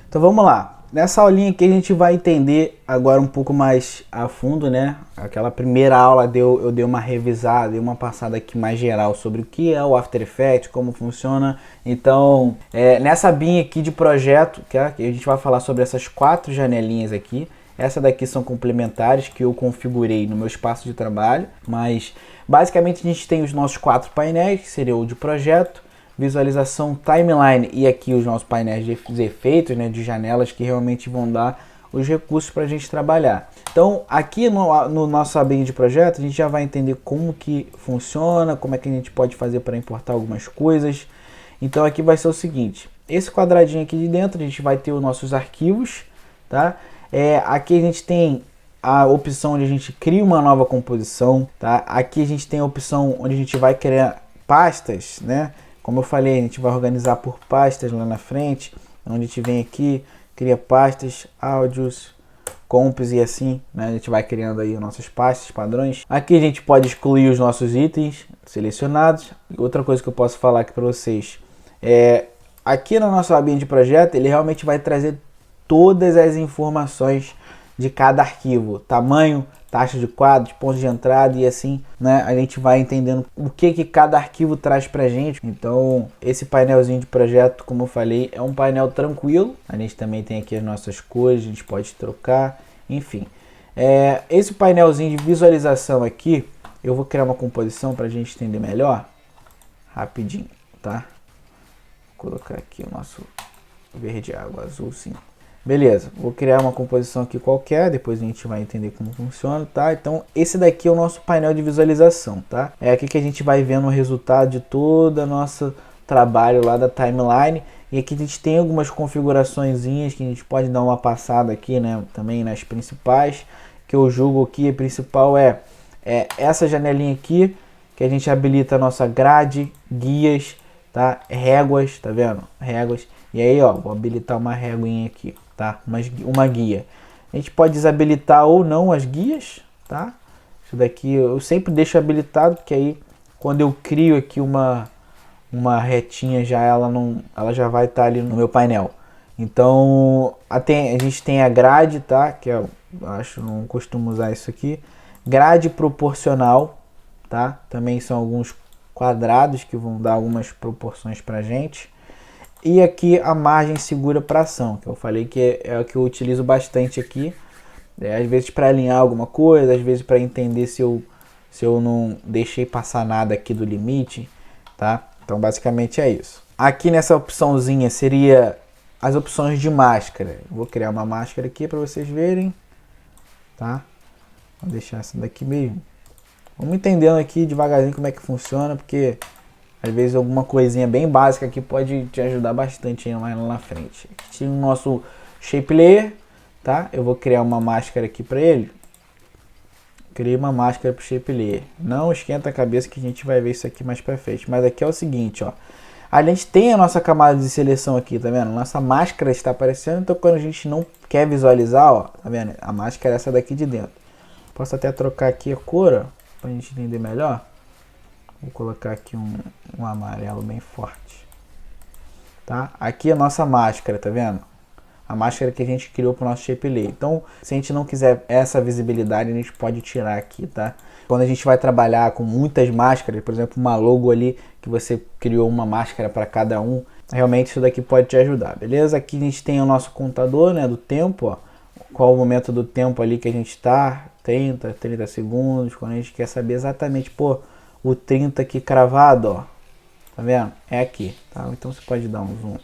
Então vamos lá. Nessa aulinha aqui a gente vai entender agora um pouco mais a fundo, né? Aquela primeira aula eu dei uma revisada, dei uma passada aqui mais geral sobre o que é o After Effects, como funciona. Então, nessa abinha aqui de projeto, que a gente vai falar sobre essas 4 janelinhas aqui. Essa daqui são complementares que eu configurei no meu espaço de trabalho, mas basicamente a gente tem os nossos 4 painéis, que seria o de projeto, visualização, timeline e aqui os nossos painéis de efeitos, né, de janelas que realmente vão dar os recursos para a gente trabalhar. Então aqui no nosso abinho de projeto a gente já vai entender como que funciona, como é que a gente pode fazer para importar algumas coisas. Então aqui vai ser o seguinte, esse quadradinho aqui de dentro a gente vai ter os nossos arquivos, tá? Aqui a gente tem a opção onde a gente cria uma nova composição, tá? Aqui a gente tem a opção onde a gente vai criar pastas, né? Como eu falei, a gente vai organizar por pastas lá na frente, onde a gente vem aqui, cria pastas, áudios, comps e assim, né? A gente vai criando aí nossas pastas, padrões. Aqui a gente pode excluir os nossos itens selecionados. Outra coisa que eu posso falar aqui para vocês aqui no nosso abinho de projeto, ele realmente vai trazer todas as informações de cada arquivo, tamanho, taxa de quadros, pontos de entrada e assim, né? A gente vai entendendo o que cada arquivo traz pra gente. Então, esse painelzinho de projeto, como eu falei, é um painel tranquilo. A gente também tem aqui as nossas cores, a gente pode trocar, enfim. Esse painelzinho de visualização aqui, eu vou criar uma composição pra gente entender melhor, rapidinho, tá? Vou colocar aqui o nosso verde água azul, sim. Beleza, vou criar uma composição aqui qualquer, depois a gente vai entender como funciona, tá? Então, esse daqui é o nosso painel de visualização, tá? É aqui que a gente vai vendo o resultado de todo o nosso trabalho lá da timeline. E aqui a gente tem algumas configuraçõezinhas que a gente pode dar uma passada aqui, né? Também nas principais, que eu julgo aqui, a principal é essa janelinha aqui, que a gente habilita a nossa grade, guias, tá? Réguas, tá vendo? Réguas. E aí, ó, vou habilitar uma réguinha aqui, tá? Uma guia. A gente pode desabilitar ou não as guias, tá? Isso daqui eu sempre deixo habilitado, porque aí quando eu crio aqui uma retinha, ela já vai estar ali no meu painel. Então, a gente tem a grade, tá? Que eu acho, não costumo usar isso aqui. Grade proporcional, tá? Também são alguns quadrados que vão dar algumas proporções pra gente. E aqui a margem segura para ação, que eu falei que é o que eu utilizo bastante aqui. Às vezes para alinhar alguma coisa, às vezes para entender se eu não deixei passar nada aqui do limite, tá? Então basicamente é isso. Aqui nessa opçãozinha seria as opções de máscara. Vou criar uma máscara aqui para vocês verem, tá? Vou deixar essa daqui mesmo. Vamos entendendo aqui devagarzinho como é que funciona, porque às vezes alguma coisinha bem básica aqui pode te ajudar bastante aí mais lá na frente. Aqui tem o nosso Shape Layer, tá? Eu vou criar uma máscara aqui para ele. Criei uma máscara para o Shape Layer. Não esquenta a cabeça que a gente vai ver isso aqui mais para frente. Mas aqui é o seguinte, ó. A gente tem a nossa camada de seleção aqui, tá vendo? Nossa máscara está aparecendo, então quando a gente não quer visualizar, ó, tá vendo? A máscara é essa daqui de dentro. Posso até trocar aqui a cor, ó, pra gente entender melhor. Vou colocar aqui um amarelo bem forte, tá? Aqui a nossa máscara, tá vendo? A máscara que a gente criou para o nosso Shape Layer. Então, se a gente não quiser essa visibilidade, a gente pode tirar aqui, tá? Quando a gente vai trabalhar com muitas máscaras, por exemplo, uma logo ali, que você criou uma máscara para cada um, realmente isso daqui pode te ajudar, beleza? Aqui a gente tem o nosso contador, né, do tempo, ó. Qual o momento do tempo ali que a gente tá, 30 segundos, quando a gente quer saber exatamente, pô, o 30 aqui cravado, ó, tá vendo? É aqui, tá? Então você pode dar um zoom,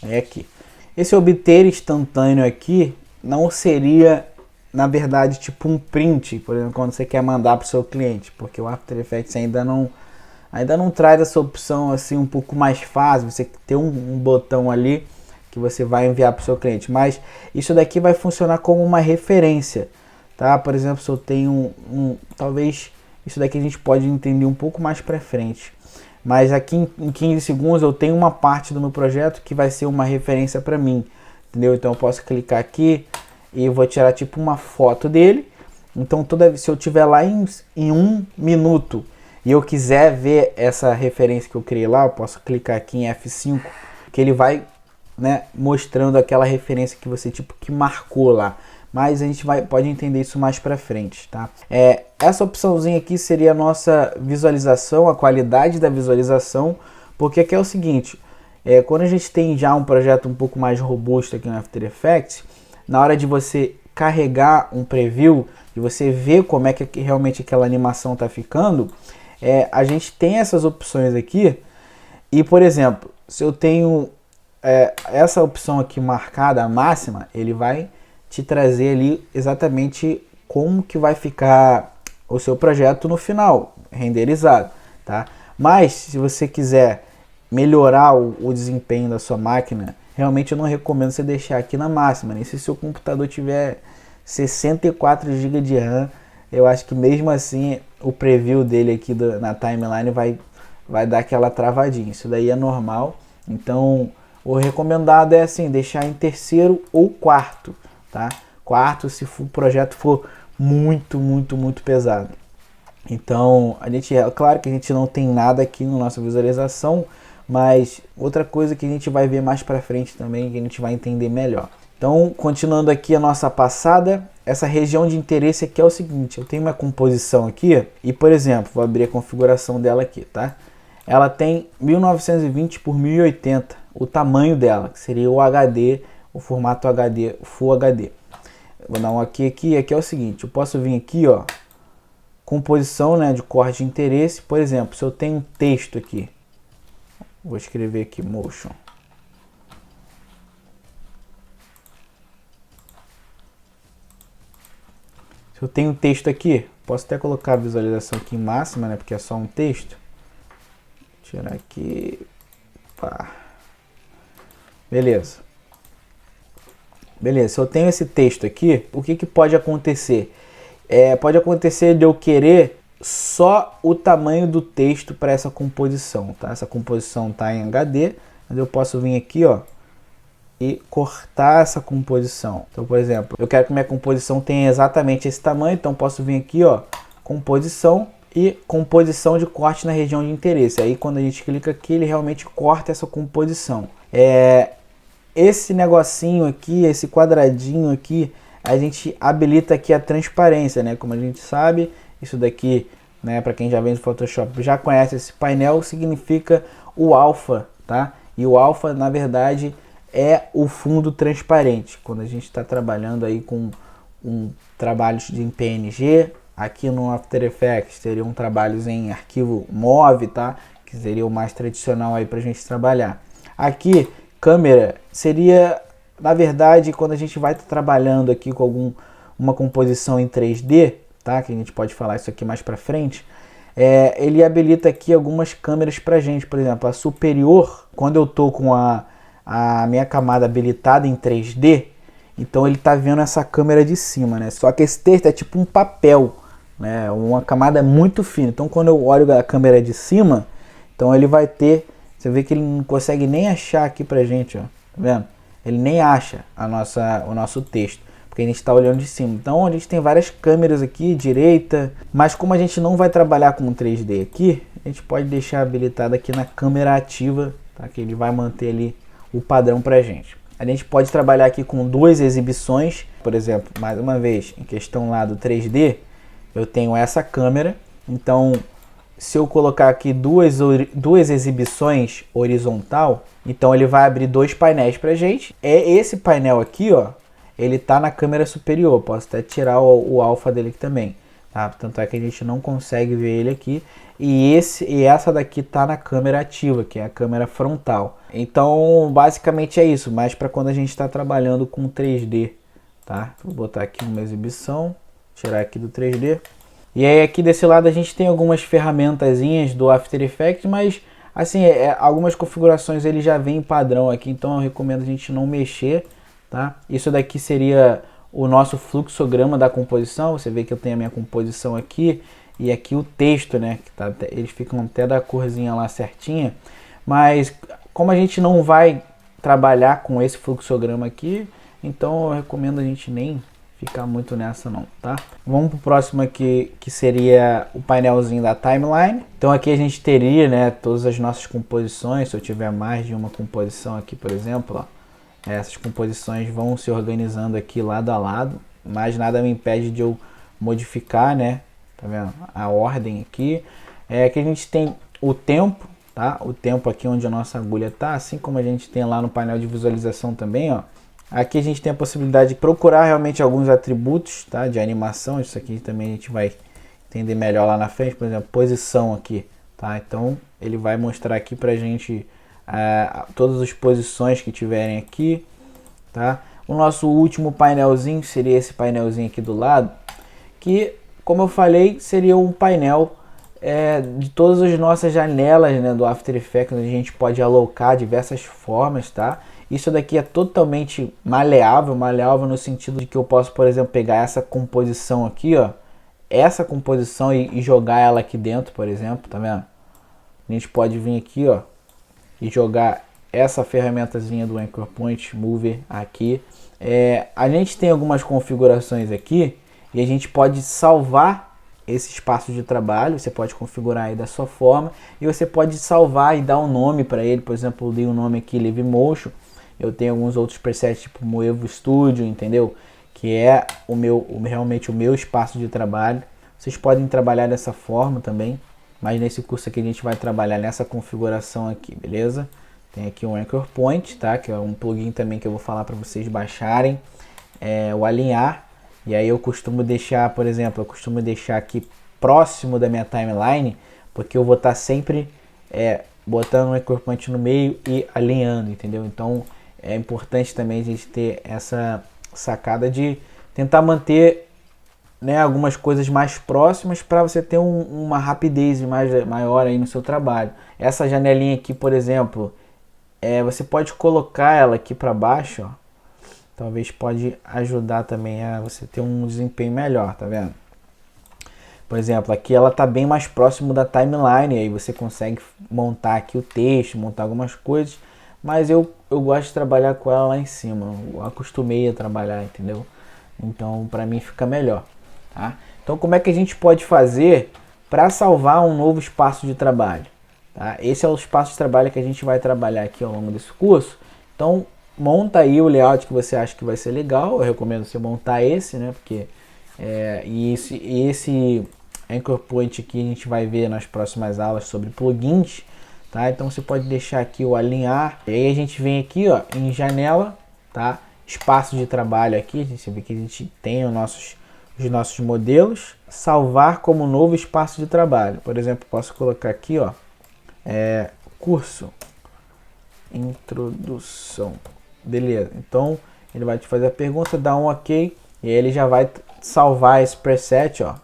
é aqui. Esse obter instantâneo aqui não seria, na verdade, tipo um print, por exemplo, quando você quer mandar para o seu cliente, porque o After Effects ainda não traz essa opção assim um pouco mais fácil, você ter um botão ali que você vai enviar para o seu cliente, mas isso daqui vai funcionar como uma referência, tá? Por exemplo, se eu tenho talvez isso daqui a gente pode entender um pouco mais para frente. Mas aqui em 15 segundos eu tenho uma parte do meu projeto que vai ser uma referência para mim, entendeu? Então eu posso clicar aqui e eu vou tirar tipo uma foto dele. Então se eu tiver lá em 1 minuto e eu quiser ver essa referência que eu criei lá, eu posso clicar aqui em F5, que ele vai né, mostrando aquela referência que você tipo que marcou lá. Mas a gente pode entender isso mais para frente, tá? Essa opçãozinha aqui seria a nossa visualização, a qualidade da visualização, porque aqui é o seguinte, quando a gente tem já um projeto um pouco mais robusto aqui no After Effects, na hora de você carregar um preview, de você ver como é que realmente aquela animação tá ficando, a gente tem essas opções aqui, e por exemplo, se eu tenho essa opção aqui marcada, a máxima, ele vai te trazer ali exatamente como que vai ficar o seu projeto no final, renderizado, tá? Mas se você quiser melhorar o desempenho da sua máquina, realmente eu não recomendo você deixar aqui na máxima, nem se seu computador tiver 64 GB de RAM, eu acho que mesmo assim o preview dele aqui na timeline vai dar aquela travadinha, isso daí é normal. Então o recomendado é assim, deixar em terceiro ou quarto, tá? Quarto se o projeto for muito pesado. Então, claro que a gente não tem nada aqui na nossa visualização, mas outra coisa que a gente vai ver mais para frente também, que a gente vai entender melhor. Então, continuando aqui a nossa passada, essa região de interesse aqui é o seguinte, eu tenho uma composição aqui e, por exemplo, vou abrir a configuração dela aqui, tá? Ela tem 1920 por 1080, o tamanho dela, que seria o HD, o formato HD, Full HD. Vou dar um aqui é o seguinte, eu posso vir aqui, ó, composição, né, de corte de interesse, por exemplo, se eu tenho um texto aqui, vou escrever aqui motion. Se eu tenho um texto aqui, posso até colocar a visualização aqui em máxima, né, porque é só um texto. Tirar aqui, pá. Beleza, se eu tenho esse texto aqui, o que pode acontecer? Pode acontecer de eu querer só o tamanho do texto para essa composição, tá? Essa composição está em HD, mas eu posso vir aqui, ó, e cortar essa composição. Então, por exemplo, eu quero que minha composição tenha exatamente esse tamanho, então posso vir aqui, ó, composição e composição de corte na região de interesse. Aí quando a gente clica aqui, ele realmente corta essa composição. Esse negocinho aqui, esse quadradinho aqui, a gente habilita aqui a transparência, né? Como a gente sabe, isso daqui, né, para quem já vem do Photoshop, já conhece esse painel, significa o alpha, tá? E o alpha, na verdade, é o fundo transparente. Quando a gente está trabalhando aí com trabalhos em PNG, aqui no After Effects seriam trabalhos em arquivo MOV, tá? Que seria o mais tradicional aí para a gente trabalhar. Aqui, câmera seria, na verdade, quando a gente vai estar trabalhando aqui com uma composição em 3D, tá? Que a gente pode falar isso aqui mais para frente. Ele habilita aqui algumas câmeras para gente, por exemplo, a superior, quando eu tô com a minha camada habilitada em 3D, então ele tá vendo essa câmera de cima, né? Só que esse texto é tipo um papel, né? Uma camada muito fina. Então quando eu olho a câmera de cima, então ele vai ter, você vê que ele não consegue nem achar aqui pra gente, ó, tá vendo? Ele nem acha o nosso texto, porque a gente está olhando de cima. Então a gente tem várias câmeras aqui, direita, mas como a gente não vai trabalhar com 3D aqui, a gente pode deixar habilitado aqui na câmera ativa, tá? Que ele vai manter ali o padrão pra gente. A gente pode trabalhar aqui com duas exibições, por exemplo, mais uma vez, em questão lá do 3D, eu tenho essa câmera, então se eu colocar aqui duas exibições horizontal, então ele vai abrir dois painéis pra gente. Esse painel aqui, ó, ele tá na câmera superior, posso até tirar o alfa dele aqui também, tá? Tanto é que a gente não consegue ver ele aqui. E essa daqui tá na câmera ativa, que é a câmera frontal. Então, basicamente é isso, mas para quando a gente está trabalhando com 3D, tá? Vou botar aqui uma exibição, tirar aqui do 3D. E aí aqui desse lado a gente tem algumas ferramentazinhas do After Effects, mas assim, algumas configurações ele já vem padrão aqui, então eu recomendo a gente não mexer, tá? Isso daqui seria o nosso fluxograma da composição. Você vê que eu tenho a minha composição aqui e aqui o texto, né? Que tá, eles ficam até da corzinha lá certinha, mas como a gente não vai trabalhar com esse fluxograma aqui, então eu recomendo a gente nem ficar muito nessa não, tá? Vamos pro próximo aqui, que seria o painelzinho da timeline. Então aqui a gente teria, né, todas as nossas composições. Se eu tiver mais de uma composição aqui, por exemplo, ó, Essas composições vão se organizando aqui lado a lado, mas nada me impede de eu modificar, né? Tá vendo? A ordem aqui. Aqui a gente tem o tempo, tá? O tempo aqui onde a nossa agulha tá, assim como a gente tem lá no painel de visualização também, ó. Aqui a gente tem a possibilidade de procurar realmente alguns atributos, tá? De animação. Isso aqui também a gente vai entender melhor lá na frente. Por exemplo, posição aqui, tá? Então ele vai mostrar aqui pra gente todas as posições que tiverem aqui, tá? O nosso último painelzinho seria esse painelzinho aqui do lado, que, como eu falei, seria um painel de todas as nossas janelas, né, do After Effects, onde a gente pode alocar diversas formas, tá? Isso daqui é totalmente maleável no sentido de que eu posso, por exemplo, pegar essa composição aqui, ó, essa composição e jogar ela aqui dentro, por exemplo, tá vendo? A gente pode vir aqui, ó, e jogar essa ferramentazinha do Anchor Point Mover aqui. A gente tem algumas configurações aqui e a gente pode salvar esse espaço de trabalho. Você pode configurar aí da sua forma e você pode salvar e dar um nome para ele. Por exemplo, eu dei um nome aqui Live Motion. Eu tenho alguns outros presets tipo Moevo Studio, entendeu? Que é realmente o meu espaço de trabalho. Vocês podem trabalhar dessa forma também, mas nesse curso aqui a gente vai trabalhar nessa configuração aqui, beleza? Tem aqui um Anchor Point, tá? Que é um plugin também que eu vou falar para vocês baixarem. O alinhar. E aí eu costumo deixar, por exemplo, aqui próximo da minha timeline, porque eu vou estar sempre botando um Anchor Point no meio e alinhando, entendeu? Então é importante também a gente ter essa sacada de tentar manter, né, algumas coisas mais próximas para você ter uma rapidez maior aí no seu trabalho. Essa janelinha aqui, por exemplo, você pode colocar ela aqui para baixo, ó. Talvez pode ajudar também a você ter um desempenho melhor, tá vendo? Por exemplo, aqui ela tá bem mais próximo da timeline, aí você consegue montar aqui o texto, montar algumas coisas, mas eu gosto de trabalhar com ela lá em cima, eu acostumei a trabalhar, entendeu? Então para mim fica melhor, tá? Então como é que a gente pode fazer para salvar um novo espaço de trabalho? Tá? Esse é o espaço de trabalho que a gente vai trabalhar aqui ao longo desse curso. Então monta aí o layout que você acha que vai ser legal. Eu recomendo você montar esse, né? Porque esse Anchor Point aqui a gente vai ver nas próximas aulas sobre plugins, tá? Então você pode deixar aqui o alinhar. E aí a gente vem aqui, ó, em janela, tá? Espaço de trabalho aqui. A gente vê que a gente tem os nossos modelos. Salvar como novo espaço de trabalho. Por exemplo, posso colocar aqui, ó, curso introdução. Beleza, então ele vai te fazer a pergunta, dá um ok e aí ele já vai salvar esse preset, ó.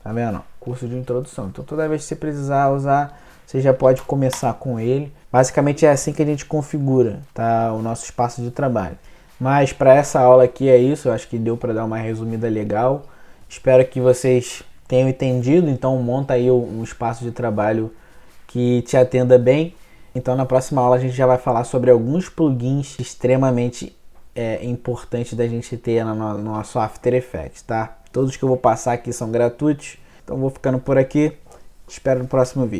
Tá vendo? Curso de introdução. Então toda vez que você precisar usar, você já pode começar com ele. Basicamente é assim que a gente configura, tá, o nosso espaço de trabalho. Mas para essa aula aqui é isso, eu acho que deu para dar uma resumida legal. Espero que vocês tenham entendido, então monta aí um espaço de trabalho que te atenda bem. Então na próxima aula a gente já vai falar sobre alguns plugins extremamente importantes da gente ter no nosso After Effects, tá? Todos que eu vou passar aqui são gratuitos, então vou ficando por aqui, espero no próximo vídeo.